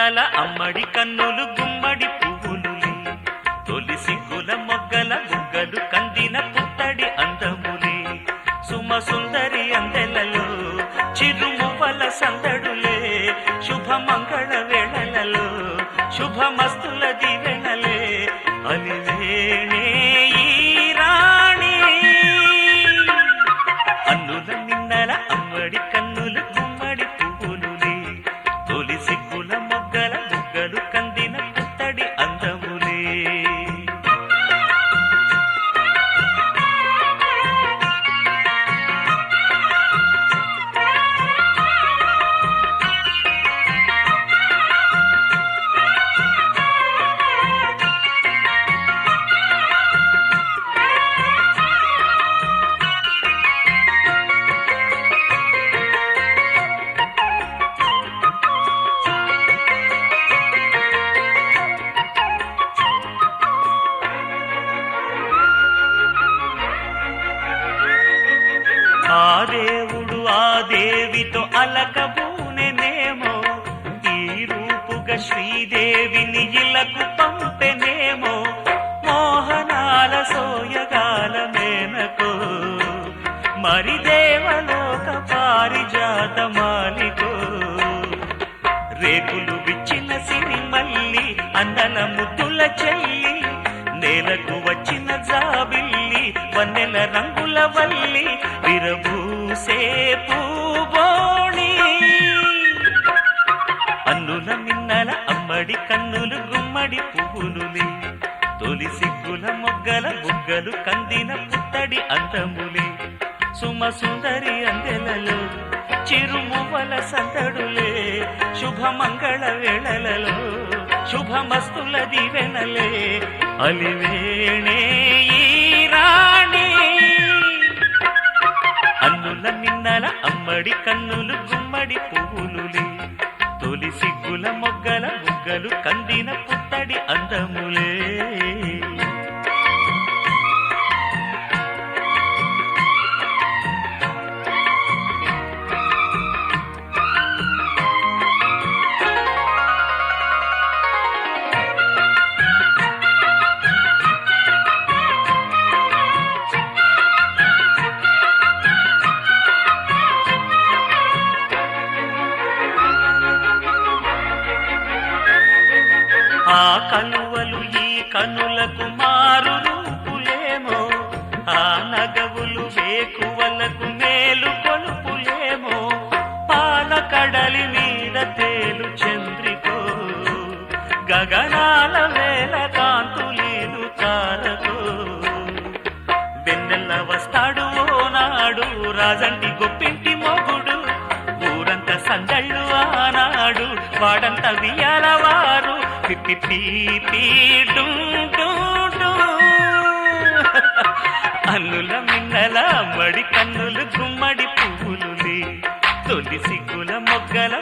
మిన్నల అమ్మడి కన్నులు గుమ్మడి పువ్వులులే తొలి సిగ్గుల మొగ్గల బుగ్గలు కందిన పుత్తడి అందములే సుమ సుందరి అందెలలో చిరుమువ్వల సందడులే శుభమంగళ వేళలలో శుభమస్తుల దీవెనలే అలివేణే ఈ రాణి అన్నుల మిన్నల అమ్మడి కన్నులు గుమ్మడి పువ్వులులే తొలి సిగ్గుల మొగ్గల బుగ్గలు కందిన పుత్తడి అందములే ఆ దేవుడు ఆ దేవితో అలకబూనెనేమో ఈ రూపుగా శ్రీదేవిని ఇలకు పంపెనేమో మోహనాల సోయగాల మేనకో మరి దేవలోక పారిజాత మాలికో రేకులు విచ్చిన సిరిమల్లి అందల ముద్దుల చెల్లి నేలకు వచ్చిన జాబిల్లి వన్నెల రంగుల వల్లి విరబూసే పూబోణి అన్నుల మిన్నల అమ్మడి కన్నులు గుమ్మడి పువ్వులులే తొలి సిగ్గుల మొగ్గల బుగ్గలు కందిన పుత్తడి అందములే సుమ సుందరి అందెలలో చిరుమువ్వల సందడులే శుభమంగళ వేళలలో శుభమస్తుల దీవెనలే అలివేణే ఈ రాణి అన్నుల మిన్నల అమ్మడి కన్నులు గుమ్మడి పువ్వులులే తొలి సిగ్గుల మొగ్గల బుగ్గలు కందిన పుత్తడి అందములే ఆ కలువలు ఈ కనులకు మారు రూపులేమో ఆ నగవులు వేకువలకు మేలు కొలుపులేమో పాల కడలి మీద తేలు చంద్రికో గగనాల వేల కాంతులీలు తారకో వెన్నెల్ల వస్తాడు ఓనాడు రాజంటి గొప్పింటి మొగుడు ఊరంత సందళ్ళు ఆనాడు వాడంత వియాలవారు అన్నుల మిన్నల అమ్మడి కన్నులు గుమ్మడి పువ్వులులే తొలి సిగ్గుల మొగ్గల